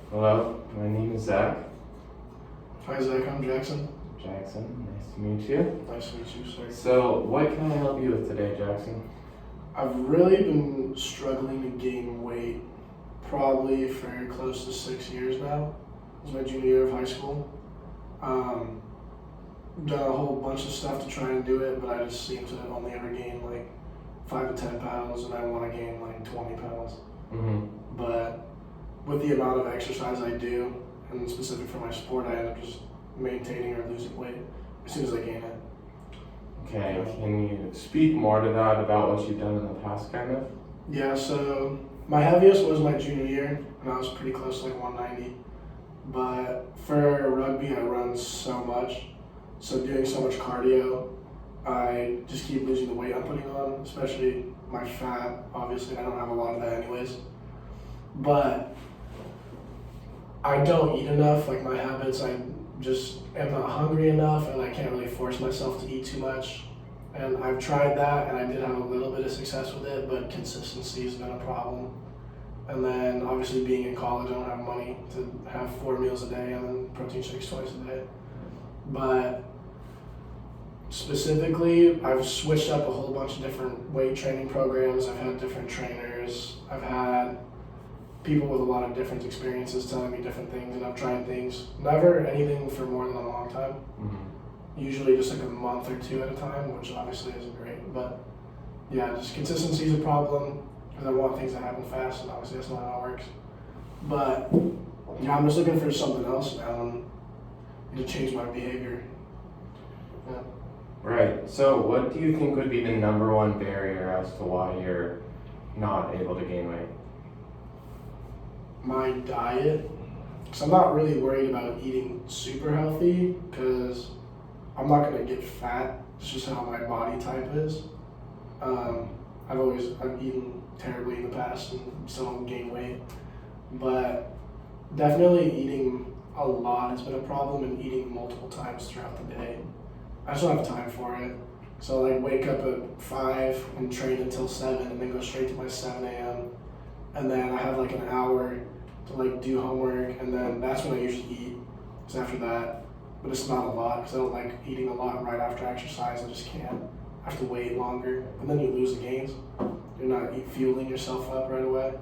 Hello, my name is Zach. Hi Zach, I'm Jackson. Jackson, nice to meet you. Nice to meet you, sir. So, what can I help you with today, Jackson? I've really been struggling to gain weight probably for close to 6 years now. It was my junior year of high school. Done a whole bunch of stuff to try and do it, but I just seem to only ever gain like 5 to 10 pounds, and I want to gain like 20 pounds. But with the amount of exercise I do, and specific for my sport, I end up just maintaining or losing weight as soon as I gain it. Okay, can you speak more to that about what you've done in the past, kind of? Yeah, so my heaviest was my junior year, and I was pretty close to like 190. But for rugby, I run so much. So doing so much cardio, I just keep losing the weight I'm putting on, especially my fat. Obviously, I don't have a lot of that anyways. But I don't eat enough. Like my habits, I just am not hungry enough, and I can't really force myself to eat too much. And I've tried that, and I did have a little bit of success with it, but consistency has been a problem. And then obviously being in college, I don't have money to have 4 meals a day and then protein shakes twice a day. But specifically, I've switched up a whole bunch of different weight training programs. I've had different trainers. I've had people with a lot of different experiences telling me different things, and I've tried things. Never anything for more than a long time. Usually just like a month or 2 at a time, which obviously isn't great. But yeah, just consistency is a problem because I want things to happen fast, and obviously that's not how it works. But yeah, I'm just looking for something else now and to change my behavior. Yeah. Right, so what do you think would be the number one barrier as to why you're not able to gain weight? My diet, because I'm not really worried about eating super healthy because I'm not going to get fat. It's just how my body type is. I've eaten terribly in the past and still don't gain weight. But definitely eating a lot has been a problem, and eating multiple times throughout the day. I just don't have time for it. So like wake up at 5 and train until 7 and then go straight to my 7 a.m. And then I have like an hour to like do homework, and then that's when I usually eat. It's after that. But it's not a lot because I don't like eating a lot right after exercise. I just can't. I have to wait longer, and then you lose the gains. You're not fueling yourself up right away.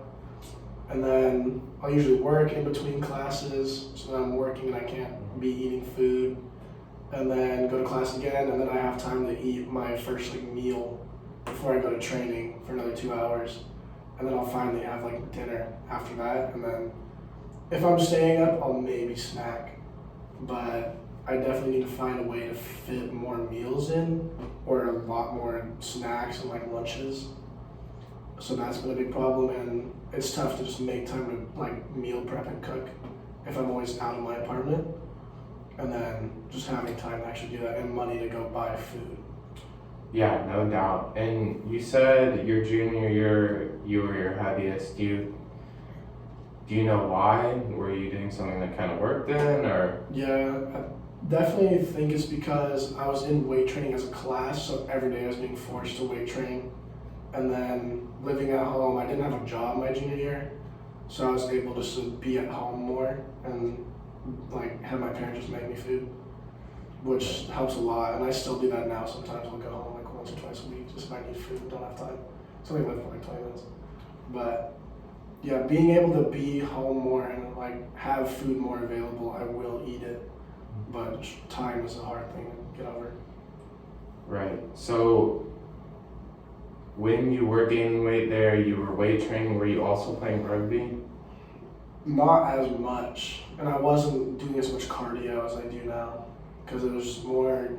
And then I'll usually work in between classes, so that I'm working and I can't be eating food. And then go to class again, and then I have time to eat my first like meal before I go to training for another 2 hours. And then I'll finally have like dinner after that. And then if I'm staying up, I'll maybe snack. But I definitely need to find a way to fit more meals in, or a lot more snacks and like lunches. So that's been a big problem, and it's tough to just make time to like meal prep and cook if I'm always out of my apartment. And then just having time to actually do that and money to go buy food. Yeah, no doubt. And you said your junior year you were your heaviest. Do you know why? Were you doing something that kind of worked then, or? Yeah, I definitely think it's because I was in weight training as a class, so every day I was being forced to weight train. And then living at home, I didn't have a job my junior year, so I was able just to be at home more and like have my parents just make me food, which helps a lot. And I still do that now. Sometimes I'll go home like once or twice a week just if I need food and don't have time. It's only live for like 20 minutes. But yeah, being able to be home more and like have food more available, I will eat it. But time is a hard thing to get over. Right. So when you were gaining weight there, you were weight training. Were you also playing rugby? Not as much, and I wasn't doing as much cardio as I do now because it was more.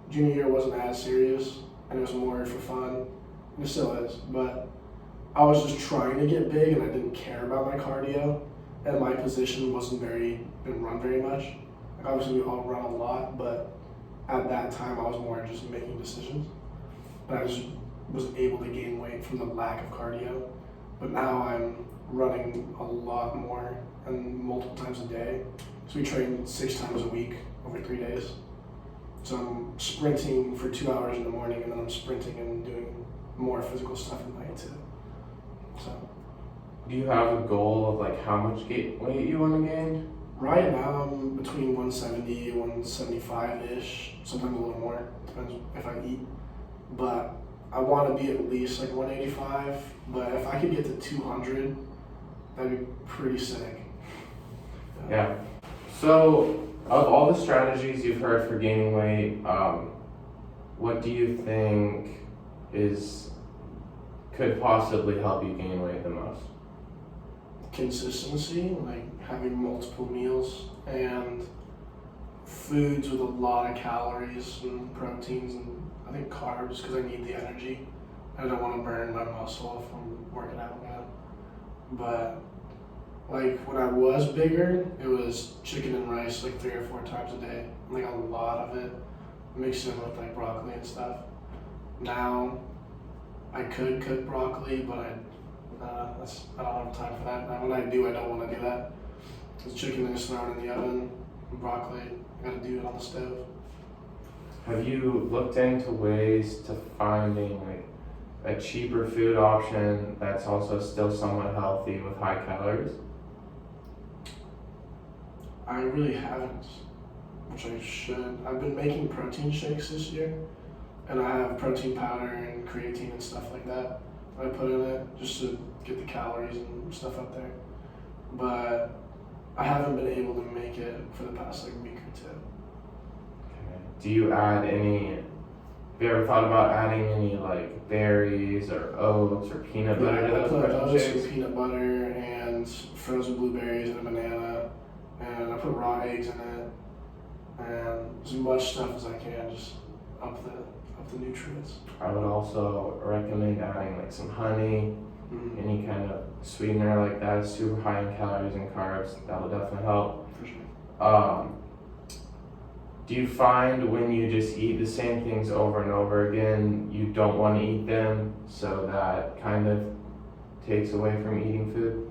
Junior year wasn't as serious, and it was more for fun. And it still is, but I was just trying to get big, and I didn't care about my cardio, and my position didn't run very much. Like obviously, we all run a lot, but at that time, I was more just making decisions. But I just was able to gain weight from the lack of cardio. But now I'm running a lot more and multiple times a day. So we train 6 times a week over 3 days. So I'm sprinting for 2 hours in the morning, and then I'm sprinting and doing more physical stuff at night too. So Do you have a goal of like how much weight you want to gain? Right now I'm between 170 and 175-ish, sometimes a little more, depends if I eat. But I want to be at least like 185, but if I could get to 200, that'd be pretty sick. Yeah. So, of all the strategies you've heard for gaining weight, what do you think could possibly help you gain weight the most? Consistency, like having multiple meals and foods with a lot of calories and proteins and I think carbs because I need the energy. I don't want to burn my muscle if I'm working out now. But like when I was bigger, it was chicken and rice like 3 or 4 times a day, like a lot of it, mixed in with like broccoli and stuff. Now I could cook broccoli, but I don't have time for that. And when I do, I don't want to do that. Because chicken is thrown in the oven, and broccoli, I gotta do it on the stove. Have you looked into ways to finding like a cheaper food option that's also still somewhat healthy with high calories? I really haven't, which I should. I've been making protein shakes this year, and I have protein powder and creatine and stuff like that I put in it just to get the calories and stuff up there. But I haven't been able to make it for the past like week or 2. Okay. Do you add any? Have you ever thought about adding any like berries or oats or peanut butter to I those put protein oats shakes? and peanut butter and frozen blueberries and a banana, and I put raw eggs in it, and as much stuff as I can, just up the nutrients. I would also recommend adding like some honey, Mm-hmm. any kind of sweetener like that, super high in calories and carbs. That'll definitely help. For sure. Do you find when you just eat the same things over and over again, you don't want to eat them, so that kind of takes away from eating food?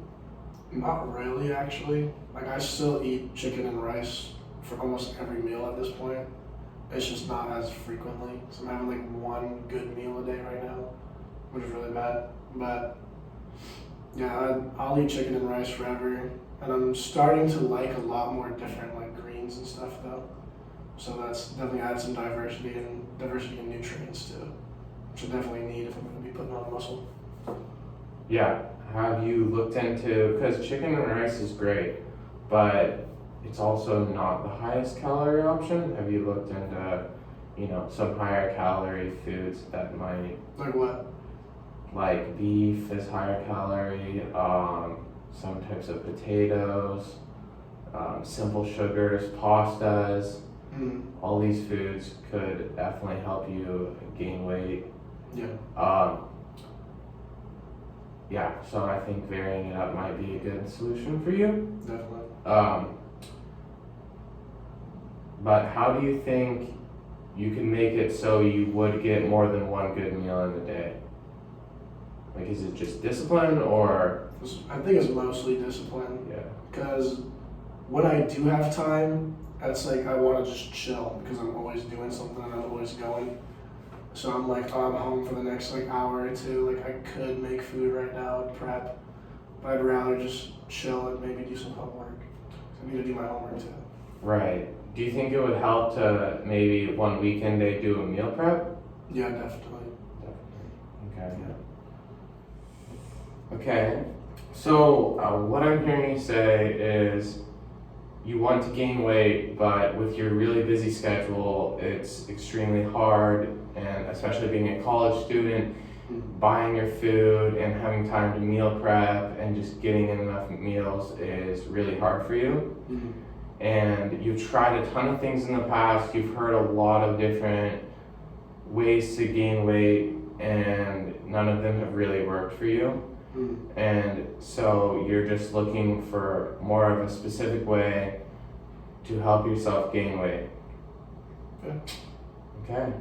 Not really, actually. Like I still eat chicken and rice for almost every meal at this point. It's just not as frequently. So I'm having like one good meal a day right now, which is really bad. But yeah, I'll eat chicken and rice forever. And I'm starting to like a lot more different like greens and stuff though. So that's definitely add some diversity in nutrients too, which I definitely need if I'm going to be putting on muscle. Yeah. Have you looked into, because chicken and rice is great, but it's also not the highest calorie option. Have you looked into, some higher calorie foods that might, Like what? like beef is higher calorie, some types of potatoes, simple sugars, pastas. All these foods could definitely help you gain weight. Yeah. Yeah, so I think varying it up might be a good solution for you. Definitely. But how do you think you can make it so you would get more than one good meal in a day? Like, is it just discipline or? I think it's mostly discipline. Yeah. Because when I do have time, it's like I want to just chill because I'm always doing something and I'm always going. So I'm like, oh, I'm home for the next like hour or 2. Like I could make food right now and prep, but I'd rather just chill and maybe do some homework. I need to do my homework too. Right. Do you think it would help to maybe one weekend they do a meal prep? Yeah, definitely. Okay. Yeah. Okay. So what I'm hearing you say is you want to gain weight, but with your really busy schedule, it's extremely hard, and especially being a college student, buying your food and having time to meal prep and just getting in enough meals is really hard for you. Mm-hmm. And you've tried a ton of things in the past, you've heard a lot of different ways to gain weight, and none of them have really worked for you. Mm-hmm. And so you're just looking for more of a specific way to help yourself gain weight. Yeah. Okay.